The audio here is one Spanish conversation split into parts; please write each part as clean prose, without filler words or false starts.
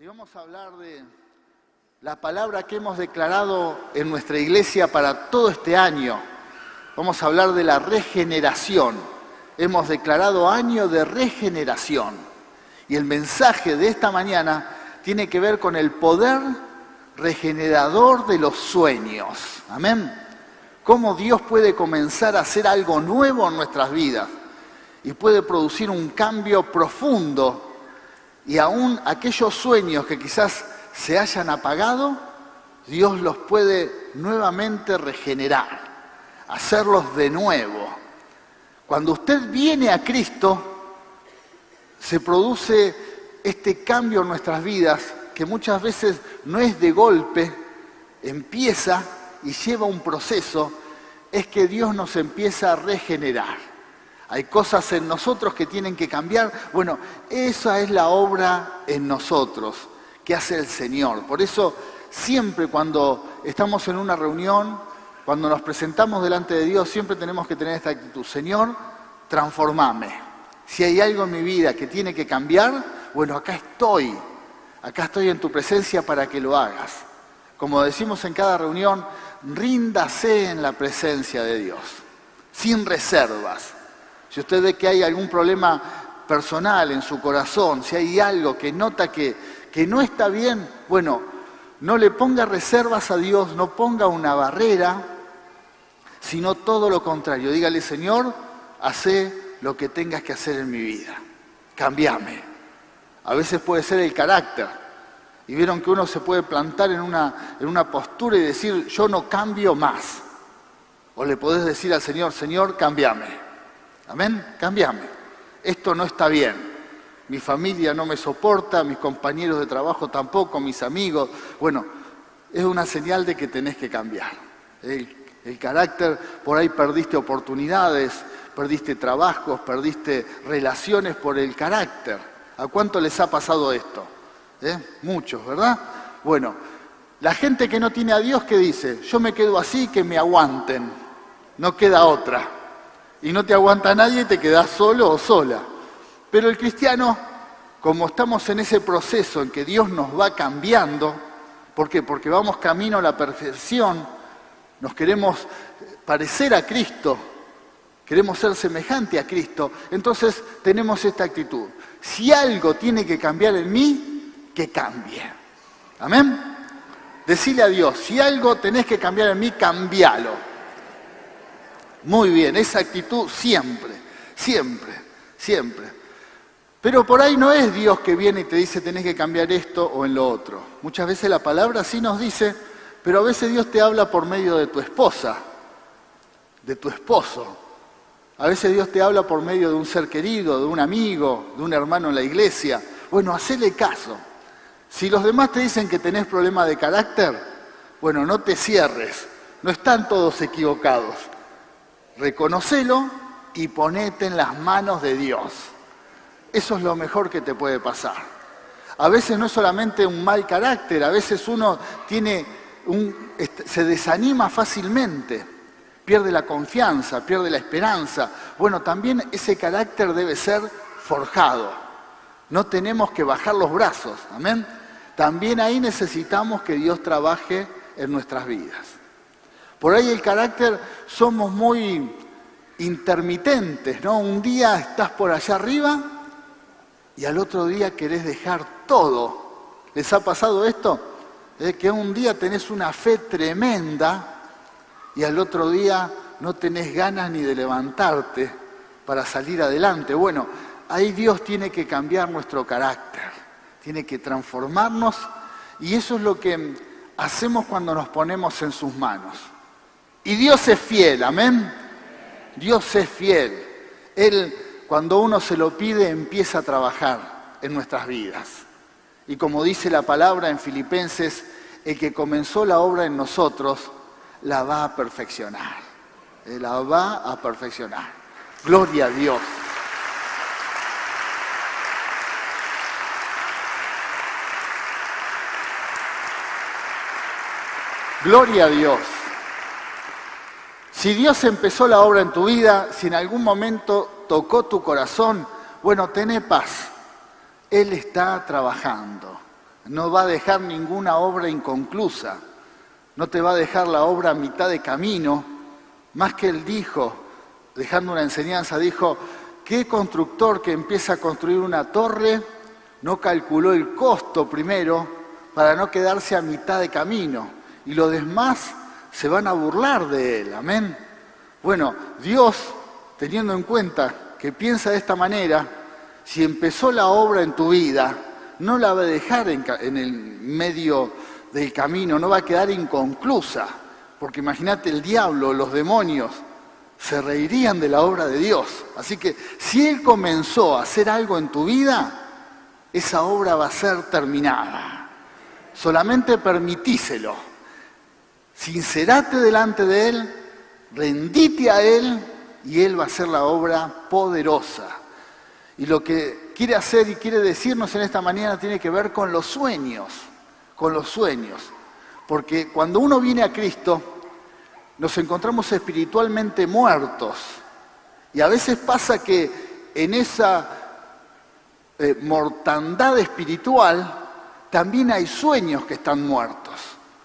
Y vamos a hablar de la palabra que hemos declarado en nuestra iglesia para todo este año. Vamos a hablar de la regeneración. Hemos declarado año de regeneración. Y el mensaje de esta mañana tiene que ver con el poder regenerador de los sueños. Amén. Cómo Dios puede comenzar a hacer algo nuevo en nuestras vidas y puede producir un cambio profundo. Y aún aquellos sueños que quizás se hayan apagado, Dios los puede nuevamente regenerar, hacerlos de nuevo. Cuando usted viene a Cristo, se produce este cambio en nuestras vidas, que muchas veces no es de golpe, empieza y lleva un proceso, es que Dios nos empieza a regenerar. Hay cosas en nosotros que tienen que cambiar. Bueno, esa es la obra en nosotros que hace el Señor. Por eso, siempre cuando estamos en una reunión, cuando nos presentamos delante de Dios, siempre tenemos que tener esta actitud. Señor, transformame. Si hay algo en mi vida que tiene que cambiar, bueno, acá estoy en tu presencia para que lo hagas. Como decimos en cada reunión, ríndase en la presencia de Dios, sin reservas. Si usted ve que hay algún problema personal en su corazón, si hay algo que nota que no está bien, bueno, no le ponga reservas a Dios, no ponga una barrera, sino todo lo contrario. Dígale, Señor, hacé lo que tengas que hacer en mi vida. Cámbiame. A veces puede ser el carácter. Y vieron que uno se puede plantar en una postura y decir, yo no cambio más. O le podés decir al Señor, Señor, cámbiame. Amén, cámbiame. Esto no está bien. Mi familia no me soporta, mis compañeros de trabajo tampoco, mis amigos. Bueno, es una señal de que tenés que cambiar. El carácter, por ahí perdiste oportunidades, perdiste trabajos, perdiste relaciones por el carácter. ¿A cuánto les ha pasado esto? Muchos, ¿verdad? Bueno, la gente que no tiene a Dios, ¿qué dice? Yo me quedo así, que me aguanten. No queda otra. Y no te aguanta nadie y te quedás solo o sola. Pero el cristiano, como estamos en ese proceso en que Dios nos va cambiando, ¿por qué? Porque vamos camino a la perfección, nos queremos parecer a Cristo, queremos ser semejante a Cristo, entonces tenemos esta actitud. Si algo tiene que cambiar en mí, que cambie. ¿Amén? Decile a Dios, si algo tenés que cambiar en mí, cambialo. Muy bien, esa actitud siempre, siempre, siempre. Pero por ahí no es Dios que viene y te dice tenés que cambiar esto o en lo otro. Muchas veces la palabra sí nos dice, pero a veces Dios te habla por medio de tu esposa, de tu esposo. A veces Dios te habla por medio de un ser querido, de un amigo, de un hermano en la iglesia. Bueno, hacele caso. Si los demás te dicen que tenés problema de carácter, bueno, no te cierres, no están todos equivocados. Reconocelo y ponete en las manos de Dios. Eso es lo mejor que te puede pasar. A veces no es solamente un mal carácter, a veces uno se desanima fácilmente, pierde la confianza, pierde la esperanza. Bueno, también ese carácter debe ser forjado. No tenemos que bajar los brazos, amén. También ahí necesitamos que Dios trabaje en nuestras vidas. Por ahí el carácter somos muy intermitentes, ¿no? Un día estás por allá arriba y al otro día querés dejar todo. ¿Les ha pasado esto? Que un día tenés una fe tremenda y al otro día no tenés ganas ni de levantarte para salir adelante. Bueno, ahí Dios tiene que cambiar nuestro carácter, tiene que transformarnos y eso es lo que hacemos cuando nos ponemos en sus manos. Y Dios es fiel, amén. Dios es fiel. Él, cuando uno se lo pide, empieza a trabajar en nuestras vidas. Y como dice la palabra en Filipenses, el que comenzó la obra en nosotros, la va a perfeccionar. La va a perfeccionar. Gloria a Dios. Gloria a Dios. Si Dios empezó la obra en tu vida, si en algún momento tocó tu corazón, bueno, tené paz. Él está trabajando. no va a dejar ninguna obra inconclusa, no te va a dejar la obra a mitad de camino. Más que él dijo, dejando una enseñanza, dijo, ¿qué constructor que empieza a construir una torre no calculó el costo primero para no quedarse a mitad de camino? Y los demás se van a burlar de él, amén. Bueno, Dios, teniendo en cuenta que piensa de esta manera, si empezó la obra en tu vida, no la va a dejar en el medio del camino, no va a quedar inconclusa, porque imagínate el diablo, los demonios, se reirían de la obra de Dios. Así que si Él comenzó a hacer algo en tu vida, esa obra va a ser terminada. Solamente permitíselo. Sincerate delante de Él, rendite a Él y Él va a hacer la obra poderosa. Y lo que quiere hacer y quiere decirnos en esta mañana tiene que ver con los sueños, porque cuando uno viene a Cristo nos encontramos espiritualmente muertos y a veces pasa que en esa mortandad espiritual también hay sueños que están muertos,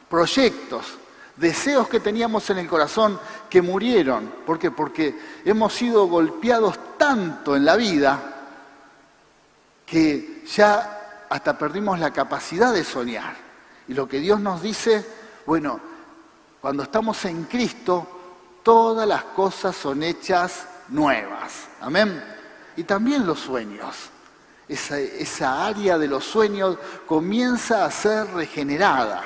proyectos, deseos que teníamos en el corazón que murieron. ¿Por qué? Porque hemos sido golpeados tanto en la vida que ya hasta perdimos la capacidad de soñar. Y lo que Dios nos dice, bueno, cuando estamos en Cristo, todas las cosas son hechas nuevas. Amén. Y también los sueños. Esa área de los sueños comienza a ser regenerada.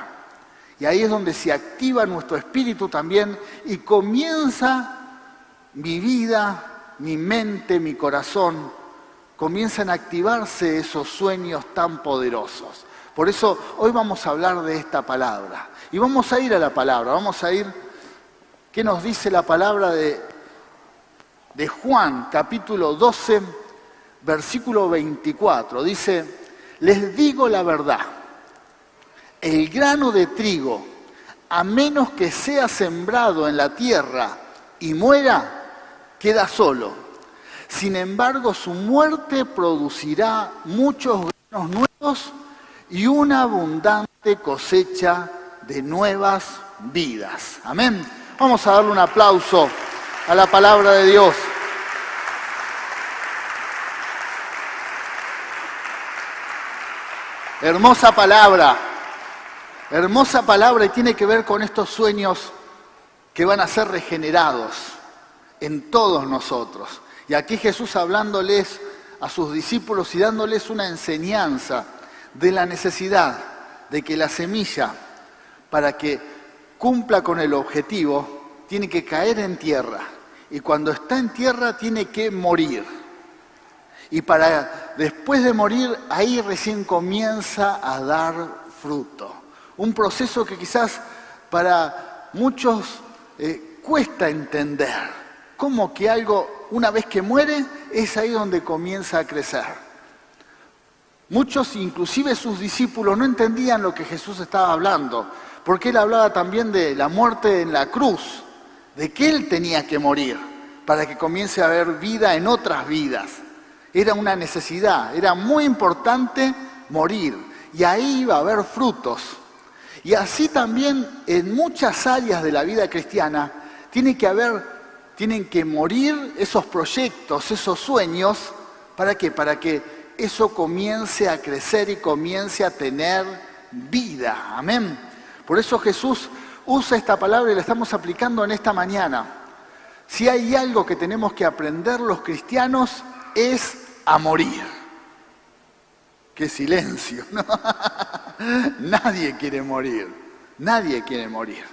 Y ahí es donde se activa nuestro espíritu también y comienza mi vida, mi mente, mi corazón, comienzan a activarse esos sueños tan poderosos. Por eso hoy vamos a hablar de esta palabra. Y vamos a ir a la palabra, vamos a ir, ¿qué nos dice la palabra de Juan, capítulo 12, versículo 24? Dice, les digo la verdad, el grano de trigo, a menos que sea sembrado en la tierra y muera, queda solo. Sin embargo, su muerte producirá muchos granos nuevos y una abundante cosecha de nuevas vidas. Amén. Vamos a darle un aplauso a la palabra de Dios. Hermosa palabra y tiene que ver con estos sueños que van a ser regenerados en todos nosotros. Y aquí Jesús hablándoles a sus discípulos y dándoles una enseñanza de la necesidad de que la semilla, para que cumpla con el objetivo, tiene que caer en tierra. Y cuando está en tierra tiene que morir. Y después de morir, ahí recién comienza a dar fruto. Un proceso que quizás para muchos cuesta entender. Cómo que algo, una vez que muere, es ahí donde comienza a crecer. Muchos, inclusive sus discípulos, no entendían lo que Jesús estaba hablando, porque Él hablaba también de la muerte en la cruz, de que Él tenía que morir para que comience a haber vida en otras vidas. Era una necesidad, era muy importante morir, y ahí iba a haber frutos. Y así también en muchas áreas de la vida cristiana tienen que morir esos proyectos, esos sueños. ¿Para qué? Para que eso comience a crecer y comience a tener vida. Amén. Por eso Jesús usa esta palabra y la estamos aplicando en esta mañana. Si hay algo que tenemos que aprender los cristianos es a morir. ¡Qué silencio! ¿No? Nadie quiere morir. Nadie quiere morir.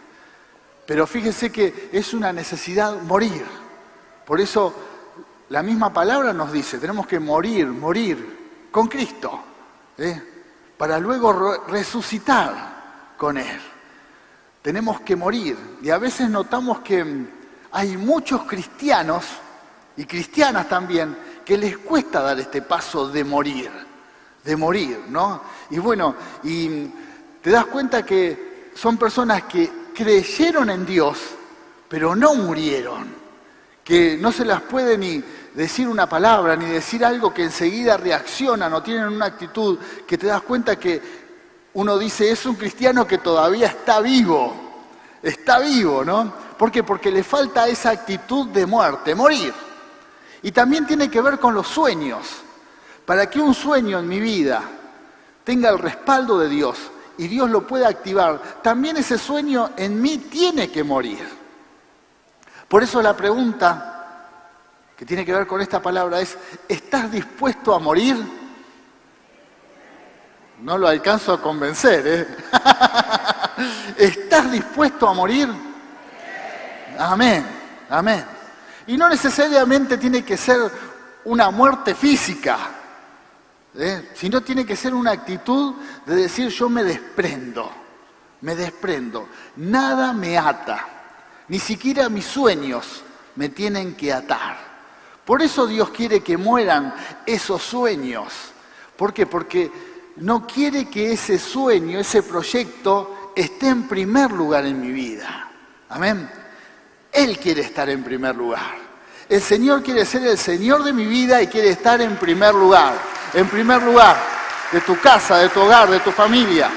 Pero fíjese que es una necesidad morir. Por eso la misma palabra nos dice, tenemos que morir con Cristo, para luego resucitar con Él. Tenemos que morir. Y a veces notamos que hay muchos cristianos, y cristianas también, que les cuesta dar este paso de morir, ¿no? Y bueno, y te das cuenta que son personas que creyeron en Dios, pero no murieron, que no se las puede ni decir una palabra, ni decir algo que enseguida reaccionan o tienen una actitud que te das cuenta que uno dice, es un cristiano que todavía está vivo, ¿no? ¿Por qué? Porque le falta esa actitud de muerte, morir. Y también tiene que ver con los sueños. Para que un sueño en mi vida tenga el respaldo de Dios y Dios lo pueda activar, también ese sueño en mí tiene que morir. Por eso la pregunta que tiene que ver con esta palabra es, ¿estás dispuesto a morir? No lo alcanzo a convencer, ¿eh? ¿Estás dispuesto a morir? Amén, amén. Y no necesariamente tiene que ser una muerte física, sino tiene que ser una actitud de decir yo me desprendo, nada me ata, ni siquiera mis sueños me tienen que atar. Por eso Dios quiere que mueran esos sueños. ¿Por qué? Porque no quiere que ese sueño, ese proyecto esté en primer lugar en mi vida. Amén. Él quiere estar en primer lugar. El Señor quiere ser el Señor de mi vida y quiere estar en primer lugar de tu casa, de tu hogar, de tu familia.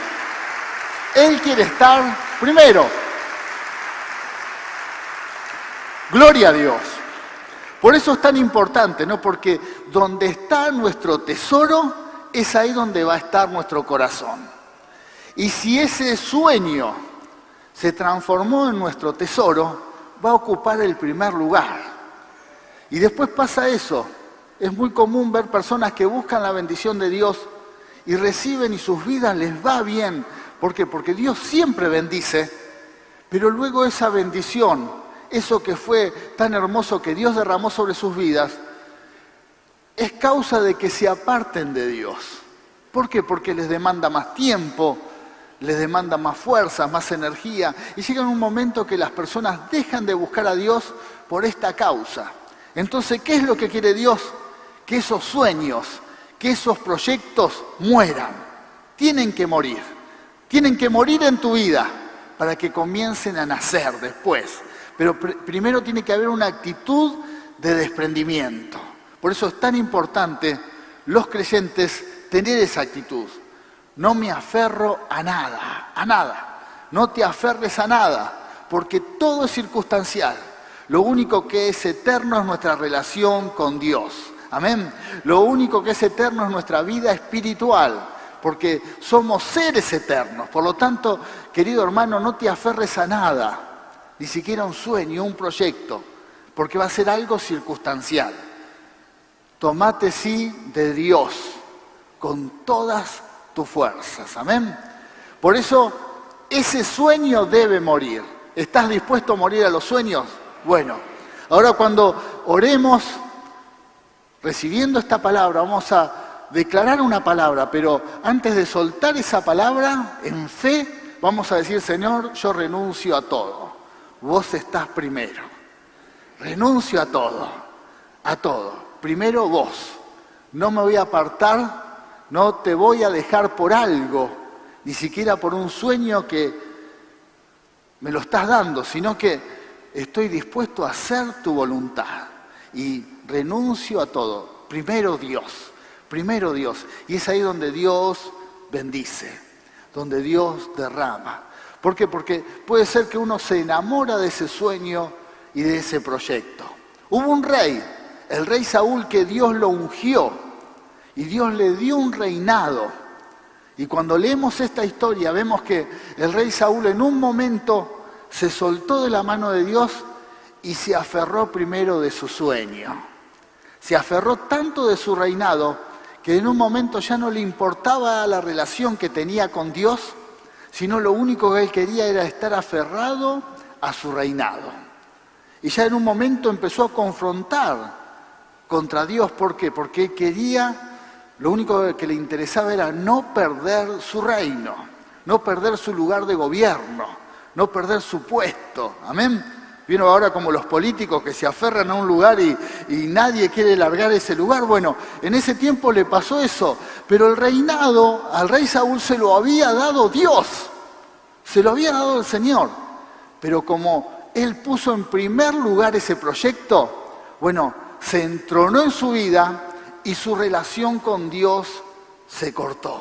Él quiere estar primero. Gloria a Dios. Por eso es tan importante, ¿no? Porque donde está nuestro tesoro, es ahí donde va a estar nuestro corazón. Y si ese sueño se transformó en nuestro tesoro, va a ocupar el primer lugar. Y después pasa eso. Es muy común ver personas que buscan la bendición de Dios y reciben y sus vidas les va bien. ¿Por qué? Porque Dios siempre bendice, pero luego esa bendición, eso que fue tan hermoso que Dios derramó sobre sus vidas, es causa de que se aparten de Dios. ¿Por qué? Porque les demanda más tiempo, les demanda más fuerza, más energía, y llega un momento que las personas dejan de buscar a Dios por esta causa. Entonces, ¿qué es lo que quiere Dios? Que esos sueños, que esos proyectos mueran. Tienen que morir en tu vida para que comiencen a nacer después. Pero primero tiene que haber una actitud de desprendimiento. Por eso es tan importante, los creyentes, tener esa actitud. No me aferro a nada. No te aferres a nada, porque todo es circunstancial. Lo único que es eterno es nuestra relación con Dios. Amén. Lo único que es eterno es nuestra vida espiritual, porque somos seres eternos. Por lo tanto, querido hermano, no te aferres a nada, ni siquiera a un sueño, un proyecto, porque va a ser algo circunstancial. Tomate sí de Dios con todas tus fuerzas. Amén. Por eso, ese sueño debe morir. ¿Estás dispuesto a morir a los sueños? Bueno, ahora cuando oremos, recibiendo esta palabra, vamos a declarar una palabra, pero antes de soltar esa palabra, en fe, vamos a decir, Señor, yo renuncio a todo. Vos estás primero. Renuncio a todo. Primero vos. No me voy a apartar, no te voy a dejar por algo, ni siquiera por un sueño que me lo estás dando, sino que estoy dispuesto a hacer tu voluntad y renuncio a todo. Primero Dios. Y es ahí donde Dios bendice, donde Dios derrama. ¿Por qué? Porque puede ser que uno se enamora de ese sueño y de ese proyecto. Hubo un rey, el rey Saúl, que Dios lo ungió y Dios le dio un reinado. Y cuando leemos esta historia vemos que el rey Saúl en un momento se soltó de la mano de Dios y se aferró primero de su sueño. Se aferró tanto de su reinado que en un momento ya no le importaba la relación que tenía con Dios, sino lo único que él quería era estar aferrado a su reinado. Y ya en un momento empezó a confrontar contra Dios. ¿Por qué? Porque él quería, lo único que le interesaba era no perder su reino, no perder su lugar de gobierno, no perder su puesto. Amén. Vino ahora como los políticos que se aferran a un lugar y nadie quiere largar ese lugar. Bueno, en ese tiempo le pasó eso, pero el reinado al rey Saúl se lo había dado Dios, se lo había dado el Señor. Pero como él puso en primer lugar ese proyecto, bueno, se entronó en su vida y su relación con Dios se cortó.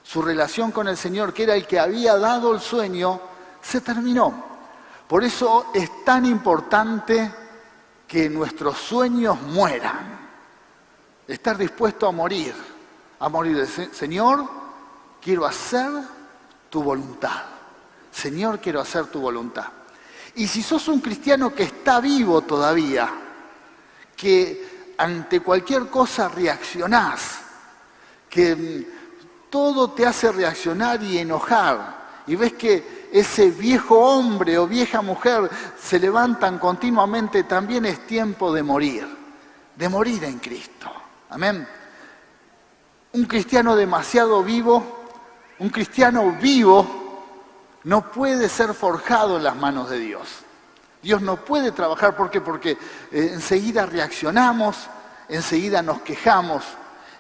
Su relación con el Señor, que era el que había dado el sueño, se terminó. Por eso es tan importante que nuestros sueños mueran. Estar dispuesto a morir. Señor, quiero hacer tu voluntad. Señor, quiero hacer tu voluntad. Y si sos un cristiano que está vivo todavía, que ante cualquier cosa reaccionás, que todo te hace reaccionar y enojar, y ves que ese viejo hombre o vieja mujer se levantan continuamente, también es tiempo de morir en Cristo. Amén. Un cristiano demasiado vivo, un cristiano vivo, no puede ser forjado en las manos de Dios. Dios no puede trabajar, ¿por qué? Porque enseguida reaccionamos, enseguida nos quejamos,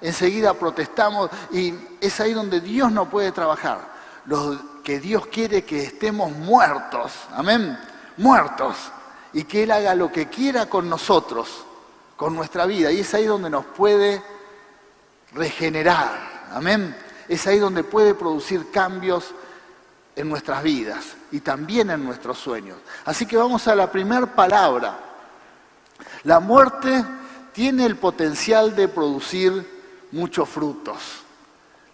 enseguida protestamos, y es ahí donde Dios no puede trabajar. Lo que Dios quiere que estemos muertos, amén, muertos, y que Él haga lo que quiera con nosotros, con nuestra vida, y es ahí donde nos puede regenerar, amén. Es ahí donde puede producir cambios en nuestras vidas y también en nuestros sueños. Así que vamos a la primera palabra. La muerte tiene el potencial de producir muchos frutos.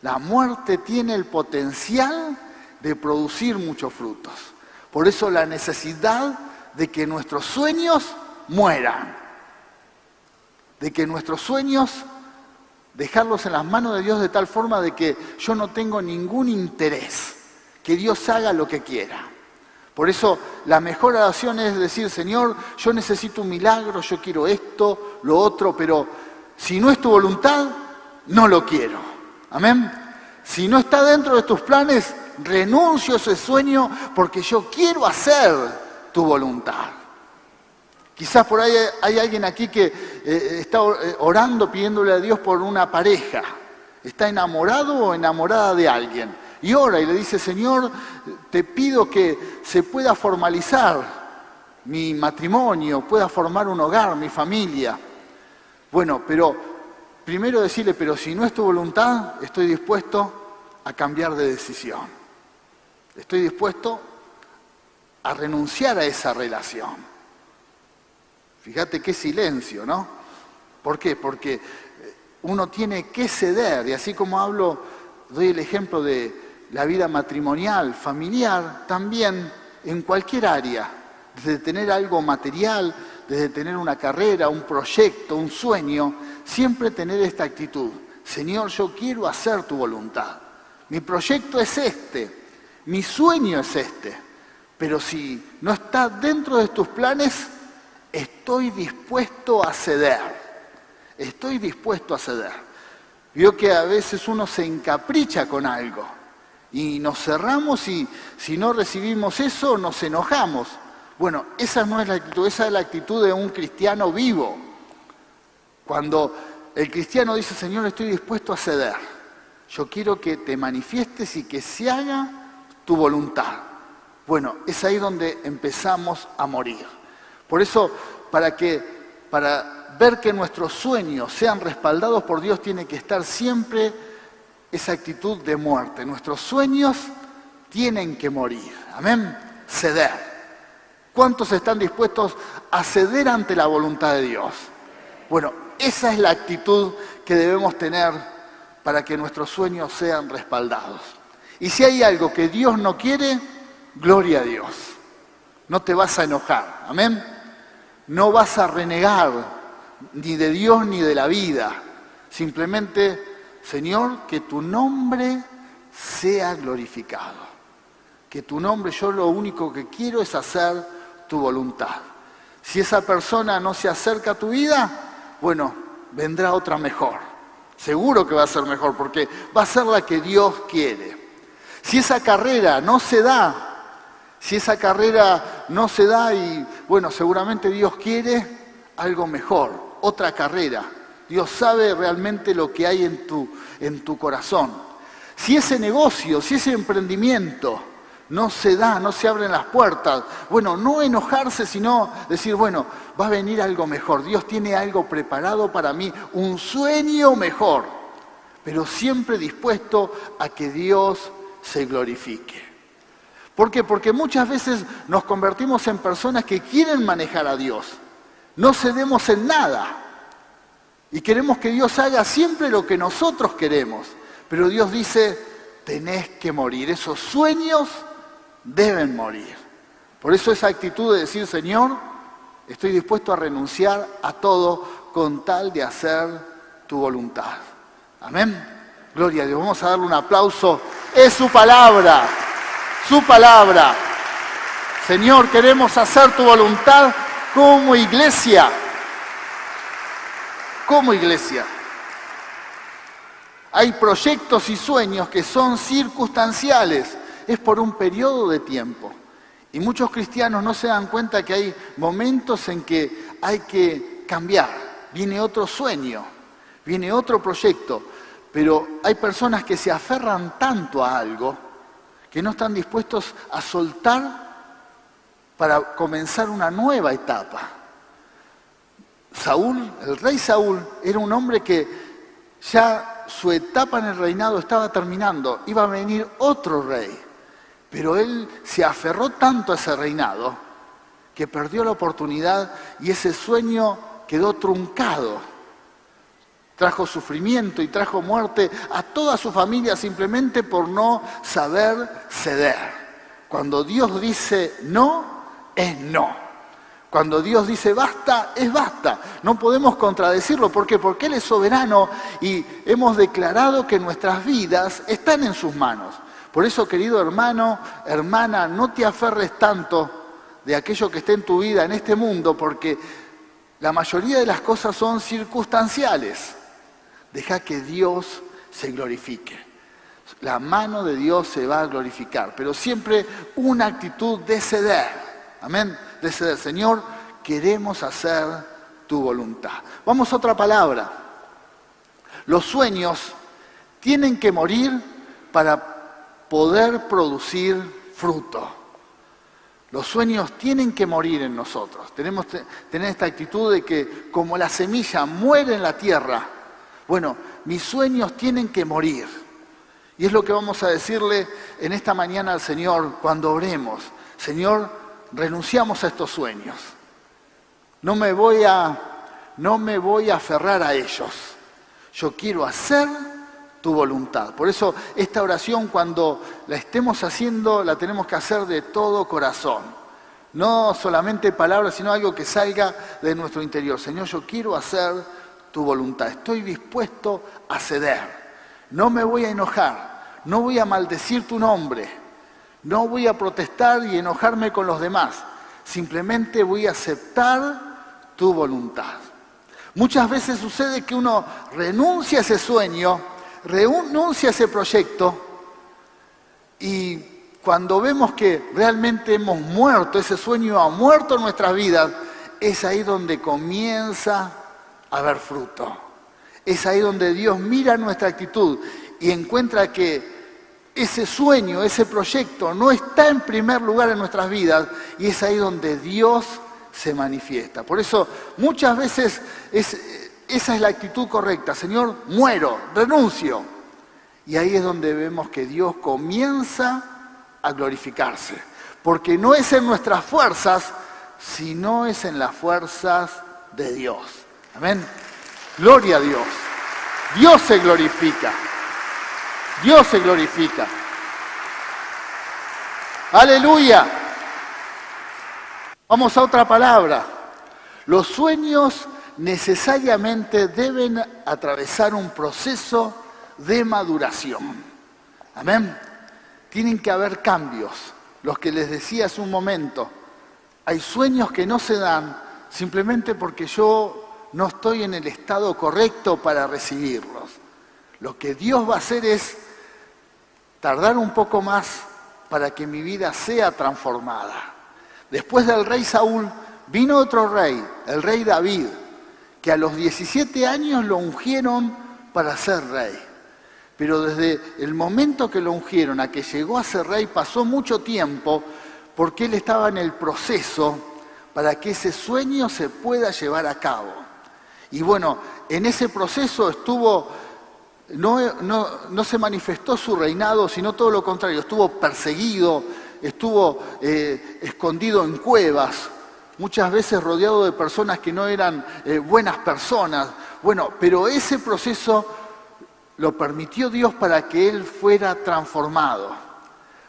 La muerte tiene el potencial de producir muchos frutos. Por eso la necesidad de que nuestros sueños mueran. De que nuestros sueños, dejarlos en las manos de Dios de tal forma de que yo no tengo ningún interés. Que Dios haga lo que quiera. Por eso la mejor oración es decir, Señor, yo necesito un milagro, yo quiero esto, lo otro, pero si no es tu voluntad, no lo quiero. Amén. Si no está dentro de tus planes, renuncio a ese sueño porque yo quiero hacer tu voluntad. Quizás por ahí hay alguien aquí que está orando, pidiéndole a Dios por una pareja. Está enamorado o enamorada de alguien. Y ora y le dice, Señor, te pido que se pueda formalizar mi matrimonio, pueda formar un hogar, mi familia. Bueno, pero primero decirle, pero si no es tu voluntad, estoy dispuesto a cambiar de decisión. Estoy dispuesto a renunciar a esa relación. Fíjate qué silencio, ¿no? ¿Por qué? Porque uno tiene que ceder, y así como doy el ejemplo de la vida matrimonial, familiar, también en cualquier área, desde tener algo material, desde tener una carrera, un proyecto, un sueño, siempre tener esta actitud. Señor, yo quiero hacer tu voluntad. Mi proyecto es este, mi sueño es este, pero si no está dentro de tus planes, estoy dispuesto a ceder. Estoy dispuesto a ceder. Veo que a veces uno se encapricha con algo. Y nos cerramos y si no recibimos eso, nos enojamos. Bueno, esa no es la actitud, esa es la actitud de un cristiano vivo. Cuando el cristiano dice, Señor, estoy dispuesto a ceder. Yo quiero que te manifiestes y que se haga tu voluntad. Bueno, es ahí donde empezamos a morir. Por eso, para ver que nuestros sueños sean respaldados por Dios, tiene que estar siempre esa actitud de muerte. Nuestros sueños tienen que morir. Amén. Ceder. ¿Cuántos están dispuestos a ceder ante la voluntad de Dios? Bueno, esa es la actitud que debemos tener para que nuestros sueños sean respaldados. Y si hay algo que Dios no quiere, gloria a Dios. No te vas a enojar. Amén. No vas a renegar ni de Dios ni de la vida. Simplemente, Señor, que tu nombre sea glorificado. Que tu nombre, yo lo único que quiero es hacer tu voluntad. Si esa persona no se acerca a tu vida, bueno, vendrá otra mejor. Seguro que va a ser mejor, porque va a ser la que Dios quiere. Si esa carrera no se da, y bueno, seguramente Dios quiere algo mejor, otra carrera. Dios sabe realmente lo que hay en tu corazón. Si ese negocio, si ese emprendimiento no se da, no se abren las puertas, bueno, no enojarse, sino decir, bueno, va a venir algo mejor. Dios tiene algo preparado para mí, un sueño mejor. pero siempre dispuesto a que Dios se glorifique. ¿Por qué? Porque muchas veces nos convertimos en personas que quieren manejar a Dios. No cedemos en nada. Y queremos que Dios haga siempre lo que nosotros queremos. Pero Dios dice, tenés que morir. Esos sueños deben morir. Por eso esa actitud de decir, Señor, estoy dispuesto a renunciar a todo con tal de hacer tu voluntad. Amén. Gloria a Dios. Vamos a darle un aplauso. Es su palabra. Su palabra. Señor, queremos hacer tu voluntad como iglesia. Como iglesia. Hay proyectos y sueños que son circunstanciales. Es por un periodo de tiempo. Y muchos cristianos no se dan cuenta que hay momentos en que hay que cambiar. Viene otro sueño, viene otro proyecto. Pero hay personas que se aferran tanto a algo que no están dispuestos a soltar para comenzar una nueva etapa. Saúl, el rey Saúl, era un hombre que ya su etapa en el reinado estaba terminando. Iba a venir otro rey. Pero él se aferró tanto a ese reinado que perdió la oportunidad y ese sueño quedó truncado. Trajo sufrimiento y trajo muerte a toda su familia simplemente por no saber ceder. Cuando Dios dice no, es no. Cuando Dios dice basta, es basta. No podemos contradecirlo. ¿Por qué? Porque Él es soberano y hemos declarado que nuestras vidas están en sus manos. Por eso, querido hermano, hermana, no te aferres tanto de aquello que esté en tu vida en este mundo, porque la mayoría de las cosas son circunstanciales. Deja que Dios se glorifique. La mano de Dios se va a glorificar, pero siempre una actitud de ceder. Amén. De ceder. Señor, queremos hacer tu voluntad. Vamos a otra palabra. Los sueños tienen que morir para poder producir fruto. Los sueños tienen que morir en nosotros. Tenemos que tener esta actitud de que como la semilla muere en la tierra, bueno, mis sueños tienen que morir. Y es lo que vamos a decirle en esta mañana al Señor cuando oremos. Señor, renunciamos a estos sueños. No me voy a aferrar a ellos. Yo quiero hacer tu voluntad. Por eso esta oración cuando la estemos haciendo la tenemos que hacer de todo corazón. No solamente palabras, sino algo que salga de nuestro interior. Señor, yo quiero hacer tu voluntad. Estoy dispuesto a ceder. No me voy a enojar. No voy a maldecir tu nombre. No voy a protestar y enojarme con los demás. Simplemente voy a aceptar tu voluntad. Muchas veces sucede que uno renuncia a ese sueño, renuncia a ese proyecto y cuando vemos que realmente hemos muerto, ese sueño ha muerto en nuestras vidas, es ahí donde comienza a haber fruto. Es ahí donde Dios mira nuestra actitud y encuentra que ese sueño, ese proyecto no está en primer lugar en nuestras vidas y es ahí donde Dios se manifiesta. Por eso muchas veces esa es la actitud correcta. Señor, muero, renuncio. Y ahí es donde vemos que Dios comienza a glorificarse. Porque no es en nuestras fuerzas, sino es en las fuerzas de Dios. Amén. Gloria a Dios. Dios se glorifica. Dios se glorifica. Aleluya. Vamos a otra palabra. Los sueños necesariamente deben atravesar un proceso de maduración. Amén. Tienen que haber cambios. Los que les decía hace un momento. Hay sueños que no se dan simplemente porque yo no estoy en el estado correcto para recibirlos. Lo que Dios va a hacer es tardar un poco más para que mi vida sea transformada. Después del rey Saúl vino otro rey, el rey David, que a los 17 años lo ungieron para ser rey. Pero desde el momento que lo ungieron a que llegó a ser rey pasó mucho tiempo porque él estaba en el proceso para que ese sueño se pueda llevar a cabo. Y bueno, en ese proceso estuvo no se manifestó su reinado, sino todo lo contrario, estuvo perseguido, estuvo escondido en cuevas, muchas veces rodeado de personas que no eran buenas personas. Bueno, pero ese proceso lo permitió Dios para que él fuera transformado,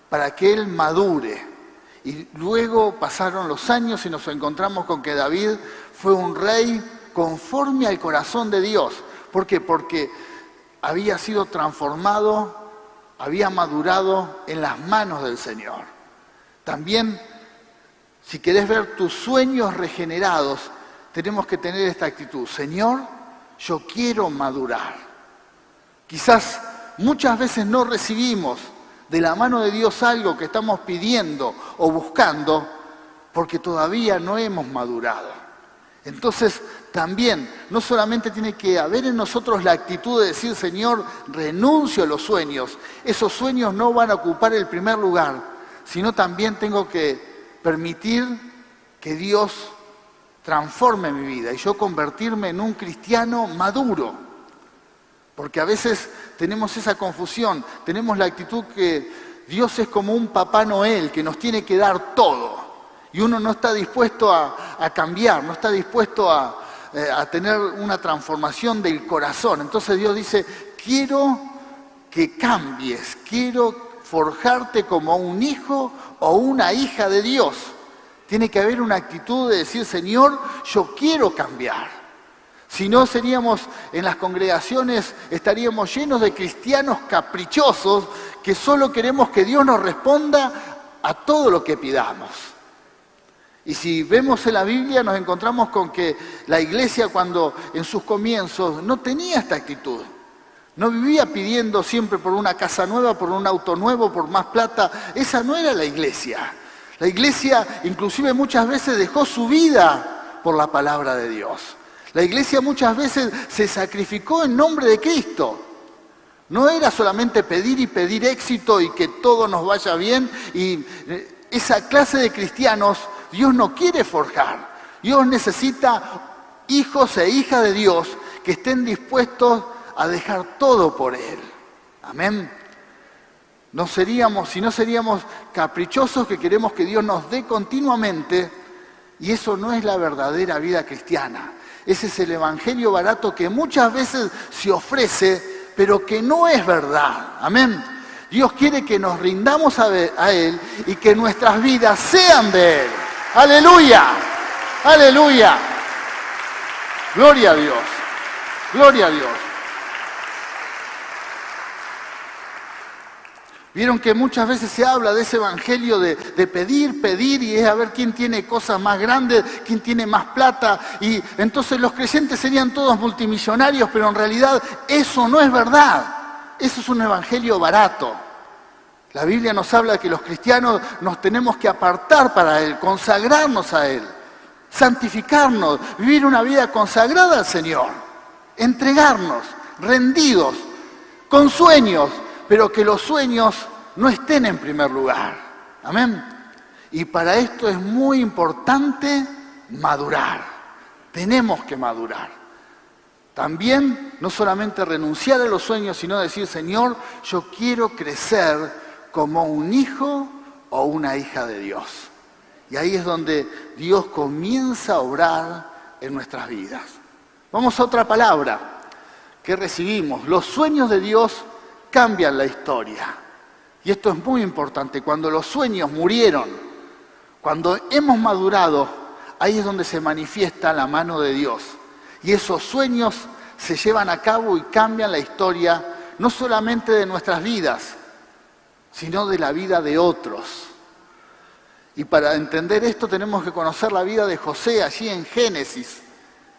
para que él madure. Y luego pasaron los años y nos encontramos con que David fue un rey conforme al corazón de Dios. ¿Por qué? Porque había sido transformado, había madurado en las manos del Señor. También, si querés ver tus sueños regenerados, tenemos que tener esta actitud. Señor, yo quiero madurar. Quizás muchas veces no recibimos de la mano de Dios algo que estamos pidiendo o buscando porque todavía no hemos madurado. Entonces, también, no solamente tiene que haber en nosotros la actitud de decir, Señor, renuncio a los sueños. Esos sueños no van a ocupar el primer lugar, sino también tengo que permitir que Dios transforme mi vida y yo convertirme en un cristiano maduro. Porque a veces tenemos esa confusión, tenemos la actitud que Dios es como un Papá Noel que nos tiene que dar todo. Y uno no está dispuesto a cambiar, no está dispuesto a tener una transformación del corazón. Entonces Dios dice, quiero que cambies, quiero forjarte como un hijo o una hija de Dios. Tiene que haber una actitud de decir, Señor, yo quiero cambiar. Si no, seríamos en las congregaciones, estaríamos llenos de cristianos caprichosos que solo queremos que Dios nos responda a todo lo que pidamos. Y si vemos en la Biblia nos encontramos con que la iglesia cuando en sus comienzos no tenía esta actitud. No vivía pidiendo siempre por una casa nueva, por un auto nuevo, por más plata. Esa no era la iglesia. La iglesia inclusive muchas veces dejó su vida por la palabra de Dios. La iglesia muchas veces se sacrificó en nombre de Cristo. No era solamente pedir y pedir éxito y que todo nos vaya bien. Y esa clase de cristianos Dios no quiere forjar. Dios necesita hijos e hijas de Dios que estén dispuestos a dejar todo por Él. Amén. Si no seríamos caprichosos que queremos que Dios nos dé continuamente, y eso no es la verdadera vida cristiana. Ese es el evangelio barato que muchas veces se ofrece, pero que no es verdad. Amén. Dios quiere que nos rindamos a Él y que nuestras vidas sean de Él. ¡Aleluya! ¡Aleluya! ¡Gloria a Dios! ¡Gloria a Dios! Vieron que muchas veces se habla de ese evangelio de pedir, y es a ver quién tiene cosas más grandes, quién tiene más plata, y entonces los creyentes serían todos multimillonarios, pero en realidad eso no es verdad. Eso es un evangelio barato. La Biblia nos habla de que los cristianos nos tenemos que apartar para Él, consagrarnos a Él, santificarnos, vivir una vida consagrada al Señor, entregarnos, rendidos, con sueños, pero que los sueños no estén en primer lugar. Amén. Y para esto es muy importante madurar. Tenemos que madurar. También no solamente renunciar a los sueños, sino decir, Señor, yo quiero crecer como un hijo o una hija de Dios. Y ahí es donde Dios comienza a obrar en nuestras vidas. Vamos a otra palabra que recibimos. Los sueños de Dios cambian la historia. Y esto es muy importante. Cuando los sueños murieron, cuando hemos madurado, ahí es donde se manifiesta la mano de Dios. Y esos sueños se llevan a cabo y cambian la historia, no solamente de nuestras vidas, sino de la vida de otros. Y para entender esto tenemos que conocer la vida de José allí en Génesis.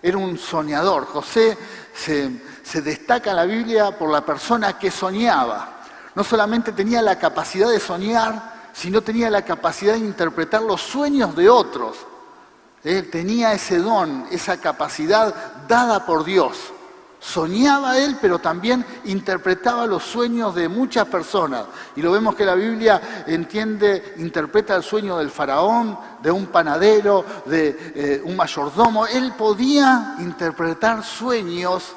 Era un soñador. José se destaca en la Biblia por la persona que soñaba. No solamente tenía la capacidad de soñar, sino tenía la capacidad de interpretar los sueños de otros. Él tenía ese don, esa capacidad dada por Dios. Soñaba él, pero también interpretaba los sueños de muchas personas. Y lo vemos que la Biblia interpreta el sueño del faraón, de un panadero, de un mayordomo. Él podía interpretar sueños,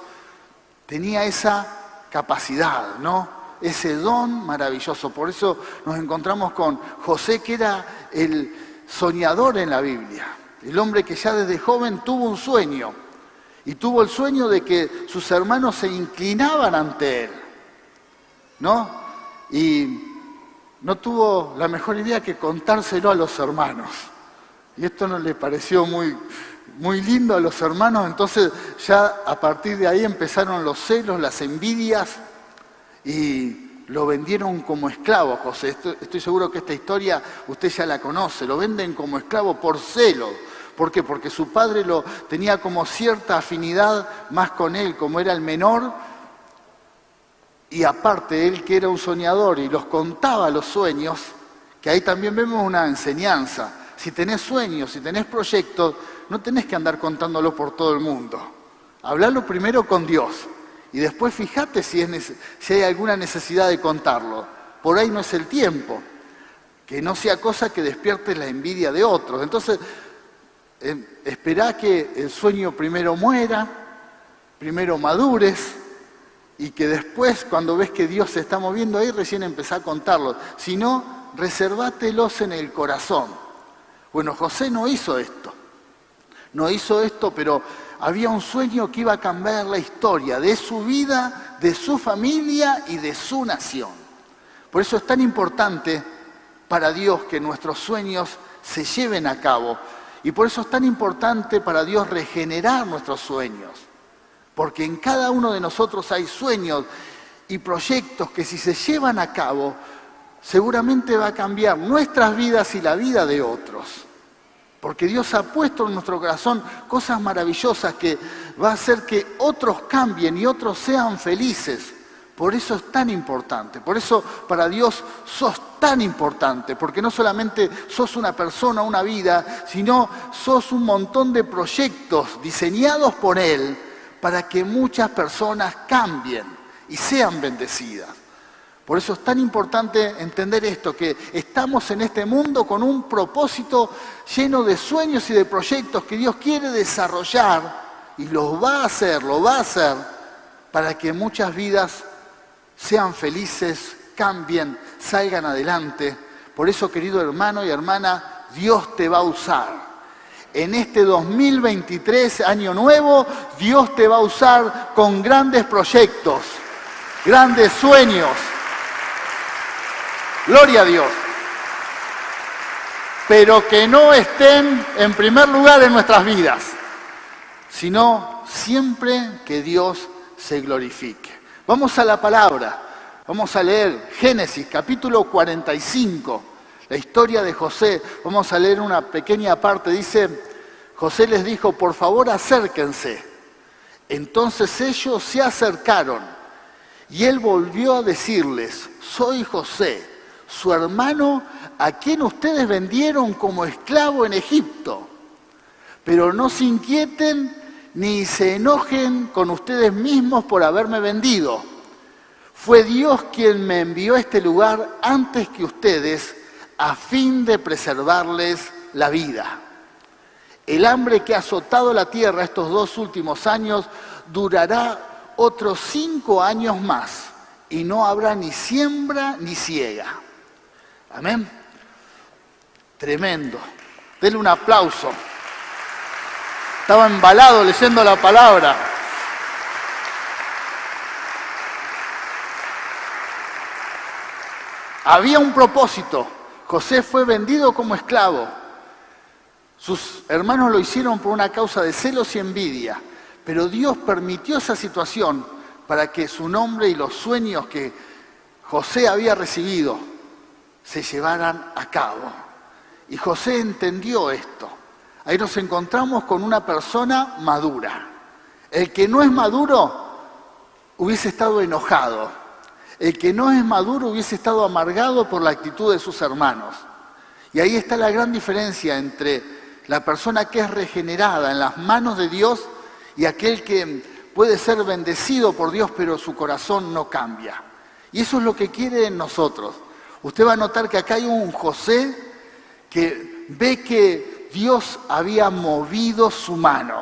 tenía esa capacidad, ¿no? Ese don maravilloso. Por eso nos encontramos con José, que era el soñador en la Biblia. El hombre que ya desde joven tuvo un sueño. Y tuvo el sueño de que sus hermanos se inclinaban ante él, ¿no? Y no tuvo la mejor idea que contárselo a los hermanos. Y esto no le pareció muy lindo a los hermanos, entonces ya a partir de ahí empezaron los celos, las envidias, y lo vendieron como esclavo, José. Estoy seguro que esta historia usted ya la conoce. Lo venden como esclavo por celos. ¿Por qué? Porque su padre lo tenía como cierta afinidad más con él, como era el menor, y aparte él que era un soñador y los contaba los sueños, que ahí también vemos una enseñanza. Si tenés sueños, si tenés proyectos, no tenés que andar contándolo por todo el mundo. Hablalo primero con Dios y después fíjate si hay alguna necesidad de contarlo. Por ahí no es el tiempo. Que no sea cosa que despierte la envidia de otros. Entonces, esperá que el sueño primero muera, primero madures, y que después, cuando ves que Dios se está moviendo ahí, recién empezá a contarlo. Si no, reservátelos en el corazón. Bueno, José no hizo esto, pero había un sueño que iba a cambiar la historia de su vida, de su familia y de su nación. Por eso es tan importante para Dios que nuestros sueños se lleven a cabo. Y por eso es tan importante para Dios regenerar nuestros sueños. Porque en cada uno de nosotros hay sueños y proyectos que si se llevan a cabo, seguramente va a cambiar nuestras vidas y la vida de otros. Porque Dios ha puesto en nuestro corazón cosas maravillosas que va a hacer que otros cambien y otros sean felices. Por eso es tan importante. Por eso para Dios sos tan importante. Porque no solamente sos una persona, una vida, sino sos un montón de proyectos diseñados por Él para que muchas personas cambien y sean bendecidas. Por eso es tan importante entender esto, que estamos en este mundo con un propósito lleno de sueños y de proyectos que Dios quiere desarrollar y lo va a hacer para que muchas vidas sean felices, cambien, salgan adelante. Por eso, querido hermano y hermana, Dios te va a usar. En este 2023, año nuevo, Dios te va a usar con grandes proyectos, grandes sueños. Gloria a Dios. Pero que no estén en primer lugar en nuestras vidas, sino siempre que Dios se glorifique. Vamos a la palabra, vamos a leer Génesis capítulo 45, la historia de José. Vamos a leer una pequeña parte. Dice, José les dijo, por favor acérquense. Entonces ellos se acercaron y él volvió a decirles, soy José, su hermano a quien ustedes vendieron como esclavo en Egipto. Pero no se inquieten ni se enojen con ustedes mismos por haberme vendido. Fue Dios quien me envió a este lugar antes que ustedes a fin de preservarles la vida. El hambre que ha azotado la tierra estos 2 últimos años durará otros 5 años más y no habrá ni siembra ni siega. Amén. Tremendo. Denle un aplauso. Estaba embalado leyendo la palabra. Había un propósito. José fue vendido como esclavo. Sus hermanos lo hicieron por una causa de celos y envidia. Pero Dios permitió esa situación para que su nombre y los sueños que José había recibido se llevaran a cabo. Y José entendió esto. Ahí nos encontramos con una persona madura. El que no es maduro hubiese estado enojado. El que no es maduro hubiese estado amargado por la actitud de sus hermanos. Y ahí está la gran diferencia entre la persona que es regenerada en las manos de Dios y aquel que puede ser bendecido por Dios, pero su corazón no cambia. Y eso es lo que quiere en nosotros. Usted va a notar que acá hay un José que ve que Dios había movido su mano.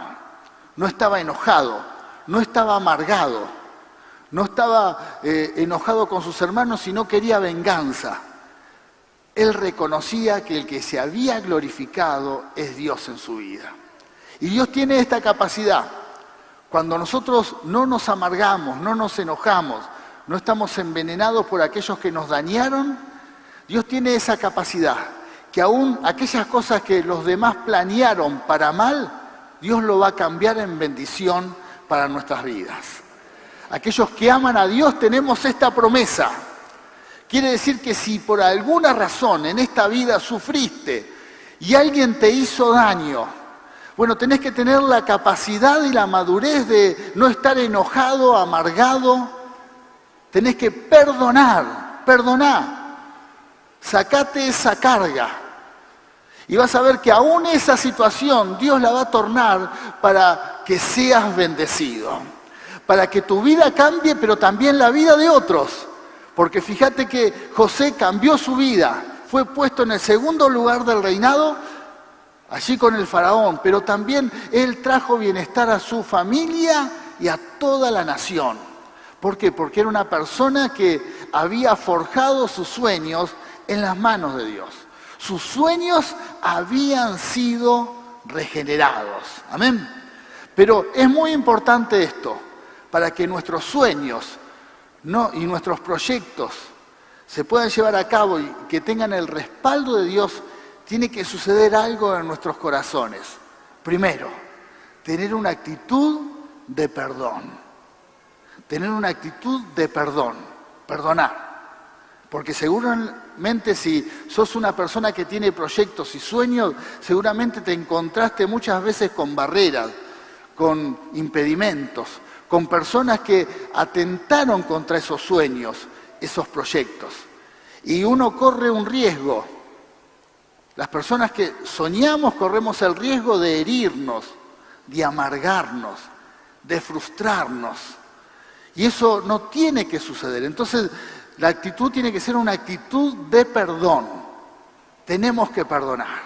No estaba enojado, no estaba amargado, no estaba enojado con sus hermanos, sino quería venganza. Él reconocía que el que se había glorificado es Dios en su vida. Y Dios tiene esta capacidad. Cuando nosotros no nos amargamos, no nos enojamos, no estamos envenenados por aquellos que nos dañaron, Dios tiene esa capacidad, que aún aquellas cosas que los demás planearon para mal, Dios lo va a cambiar en bendición para nuestras vidas. Aquellos que aman a Dios tenemos esta promesa. Quiere decir que si por alguna razón en esta vida sufriste y alguien te hizo daño, bueno, tenés que tener la capacidad y la madurez de no estar enojado, amargado. Tenés que perdonar. Sacate esa carga. Y vas a ver que aún esa situación Dios la va a tornar para que seas bendecido. Para que tu vida cambie, pero también la vida de otros. Porque fíjate que José cambió su vida. Fue puesto en el segundo lugar del reinado, allí con el faraón, pero también él trajo bienestar a su familia y a toda la nación. ¿Por qué? Porque era una persona que había forjado sus sueños en las manos de Dios. Sus sueños habían sido regenerados. Amén. Pero es muy importante esto, para que nuestros sueños y nuestros proyectos se puedan llevar a cabo y que tengan el respaldo de Dios. Tiene que suceder algo en nuestros corazones. Primero, tener una actitud de perdón. Tener una actitud de perdón. Perdonar. Porque seguramente si sos una persona que tiene proyectos y sueños, seguramente te encontraste muchas veces con barreras, con impedimentos, con personas que atentaron contra esos sueños, esos proyectos. Y uno corre un riesgo. Las personas que soñamos corremos el riesgo de herirnos, de amargarnos, de frustrarnos. Y eso no tiene que suceder. Entonces, la actitud tiene que ser una actitud de perdón. Tenemos que perdonar.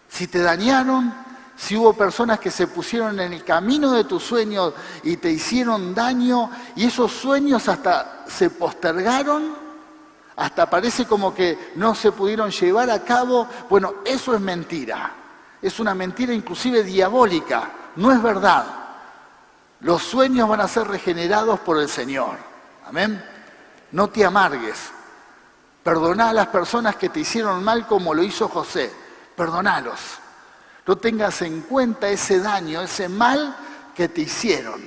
Si te dañaron, si hubo personas que se pusieron en el camino de tus sueños y te hicieron daño, y esos sueños hasta se postergaron, hasta parece como que no se pudieron llevar a cabo, bueno, eso es mentira. Es una mentira inclusive diabólica, no es verdad. Los sueños van a ser regenerados por el Señor. Amén. No te amargues. Perdoná a las personas que te hicieron mal como lo hizo José. Perdonalos. No tengas en cuenta ese daño, ese mal que te hicieron.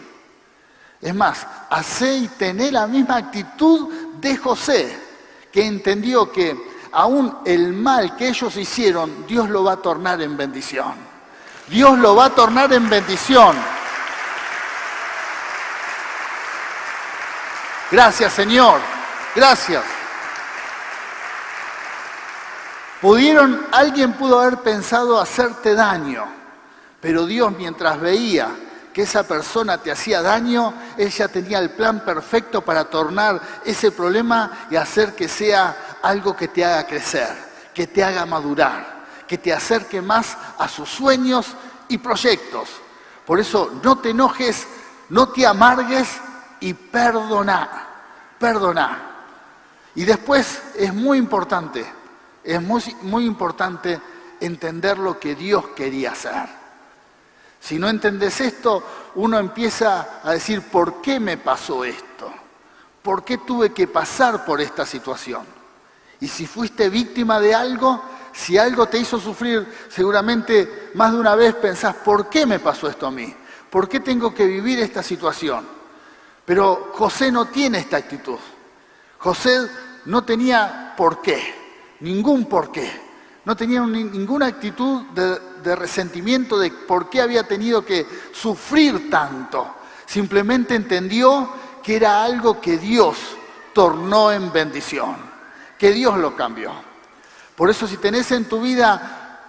Es más, hacé y tené la misma actitud de José, que entendió que aún el mal que ellos hicieron, Dios lo va a tornar en bendición. Dios lo va a tornar en bendición. Gracias, Señor. Gracias. Alguien pudo haber pensado hacerte daño, pero Dios, mientras veía que esa persona te hacía daño, Él ya tenía el plan perfecto para tornar ese problema y hacer que sea algo que te haga crecer, que te haga madurar, que te acerque más a sus sueños y proyectos. Por eso no te enojes, no te amargues y perdoná. Y después es muy importante entender lo que Dios quería hacer. Si no entendés esto, uno empieza a decir, ¿por qué me pasó esto? ¿Por qué tuve que pasar por esta situación? Y si fuiste víctima de algo, si algo te hizo sufrir, seguramente más de una vez pensás, ¿por qué me pasó esto a mí? ¿Por qué tengo que vivir esta situación? Pero José no tiene esta actitud. José no tenía por qué, ningún por qué. No tenía ninguna actitud de resentimiento de por qué había tenido que sufrir tanto. Simplemente entendió que era algo que Dios tornó en bendición, que Dios lo cambió. Por eso si tenés en tu vida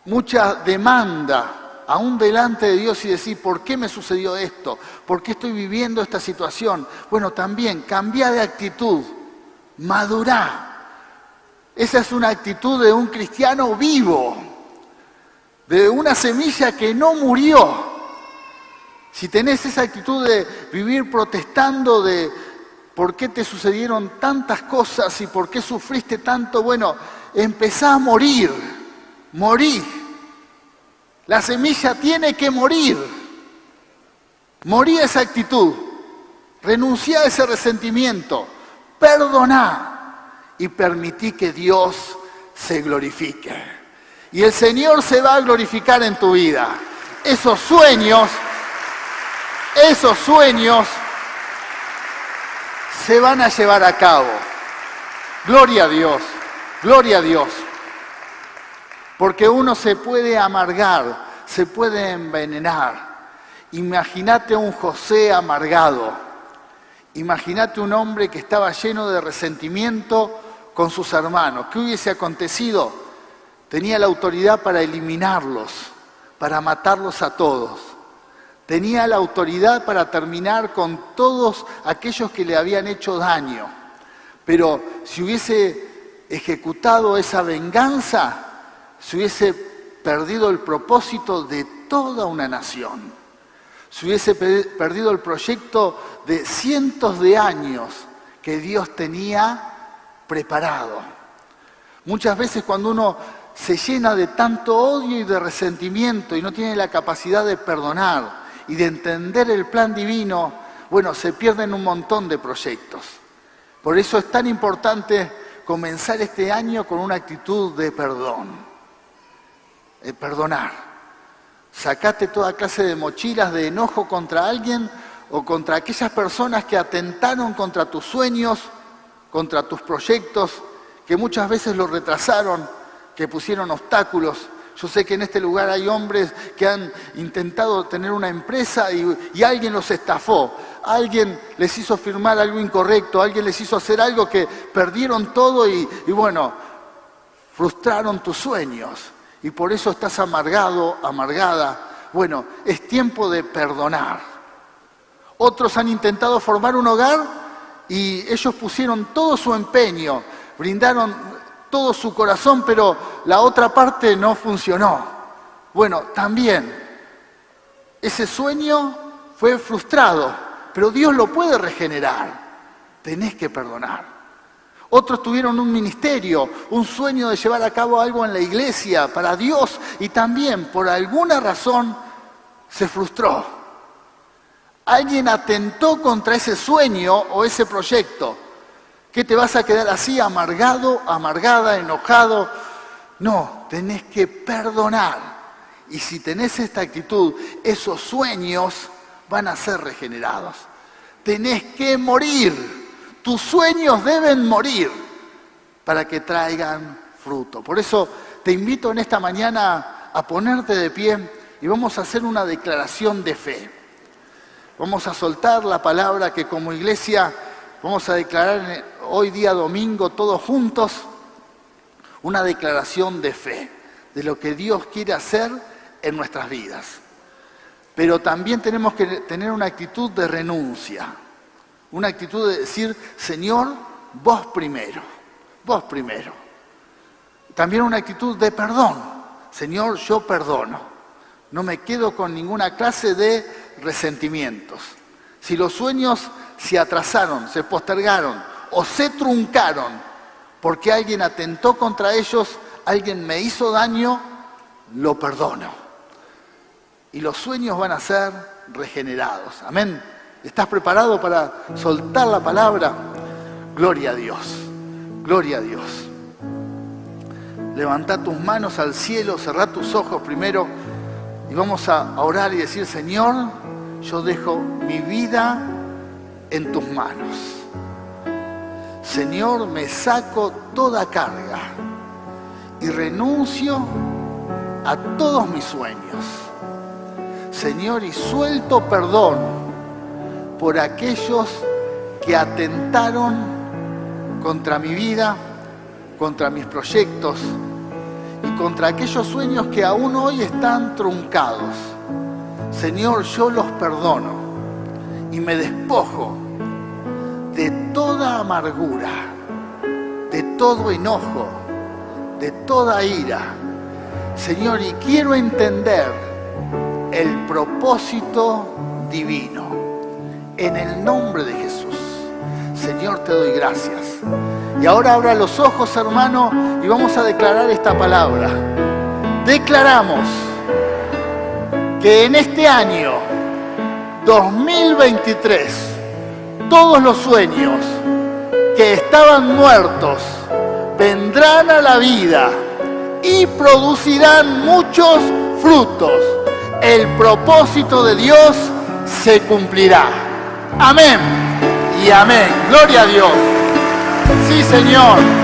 mucha demanda, aún delante de Dios, y decís, ¿por qué me sucedió esto? ¿Por qué estoy viviendo esta situación? Bueno, también cambia de actitud, madurá. Esa es una actitud de un cristiano vivo, de una semilla que no murió, Si tenés esa actitud de vivir protestando de por qué te sucedieron tantas cosas y por qué sufriste tanto, bueno, empezá a morir. Morí. La semilla tiene que morir. Morí a esa actitud. Renunciá a ese resentimiento. Perdoná. Y permití que Dios se glorifique. Y el Señor se va a glorificar en tu vida. Esos sueños se van a llevar a cabo. Gloria a Dios, gloria a Dios. Porque uno se puede amargar, se puede envenenar. Imagínate un José amargado. Imagínate un hombre que estaba lleno de resentimiento con sus hermanos. ¿Qué hubiese acontecido? Tenía la autoridad para eliminarlos, para matarlos a todos. Tenía la autoridad para terminar con todos aquellos que le habían hecho daño. Pero si hubiese ejecutado esa venganza, se hubiese perdido el propósito de toda una nación. Se hubiese perdido el proyecto de cientos de años que Dios tenía preparado. Muchas veces cuando uno se llena de tanto odio y de resentimiento y no tiene la capacidad de perdonar y de entender el plan divino, bueno, se pierden un montón de proyectos. Por eso es tan importante comenzar este año con una actitud de perdón. Perdonar. Sacate toda clase de mochilas de enojo contra alguien o contra aquellas personas que atentaron contra tus sueños, contra tus proyectos, que muchas veces los retrasaron, que pusieron obstáculos. Yo sé que en este lugar hay hombres que han intentado tener una empresa y alguien los estafó. Alguien les hizo firmar algo incorrecto, alguien les hizo hacer algo que perdieron todo y bueno, frustraron tus sueños. Y por eso estás amargado, amargada. Bueno, es tiempo de perdonar. Otros han intentado formar un hogar y ellos pusieron todo su empeño, brindaron todo su corazón, pero la otra parte no funcionó. Bueno, también ese sueño fue frustrado, pero Dios lo puede regenerar. Tenés que perdonar. Otros tuvieron un ministerio, un sueño de llevar a cabo algo en la iglesia para Dios y también por alguna razón se frustró. Alguien atentó contra ese sueño o ese proyecto. ¿Qué te vas a quedar así, amargado, amargada, enojado? No, tenés que perdonar. Y si tenés esta actitud, esos sueños van a ser regenerados. Tenés que morir. Tus sueños deben morir para que traigan fruto. Por eso te invito en esta mañana a ponerte de pie y vamos a hacer una declaración de fe. Vamos a soltar la palabra que como iglesia vamos a declarar hoy día domingo todos juntos una declaración de fe, de lo que Dios quiere hacer en nuestras vidas. Pero también tenemos que tener una actitud de renuncia, una actitud de decir, Señor, vos primero, vos primero. También una actitud de perdón, Señor, yo perdono, no me quedo con ninguna clase de resentimientos. Si los sueños se atrasaron, se postergaron o se truncaron porque alguien atentó contra ellos, alguien me hizo daño, lo perdono. Y los sueños van a ser regenerados. Amén. ¿Estás preparado para soltar la palabra? Gloria a Dios. Gloria a Dios. Levantá tus manos al cielo, cerrá tus ojos primero y vamos a orar y decir, Señor, yo dejo mi vida en tus manos. Señor, me saco toda carga y renuncio a todos mis sueños. Señor, y suelto perdón por aquellos que atentaron contra mi vida, contra mis proyectos y contra aquellos sueños que aún hoy están truncados. Señor, yo los perdono y me despojo de toda amargura, de todo enojo, de toda ira. Señor, y quiero entender el propósito divino. En el nombre de Jesús. Señor, te doy gracias. Y ahora abra los ojos, hermano, y vamos a declarar esta palabra. Declaramos que en este año 2023 todos los sueños que estaban muertos vendrán a la vida y producirán muchos frutos. El propósito de Dios se cumplirá. Amén y amén. Gloria a Dios. Sí, Señor.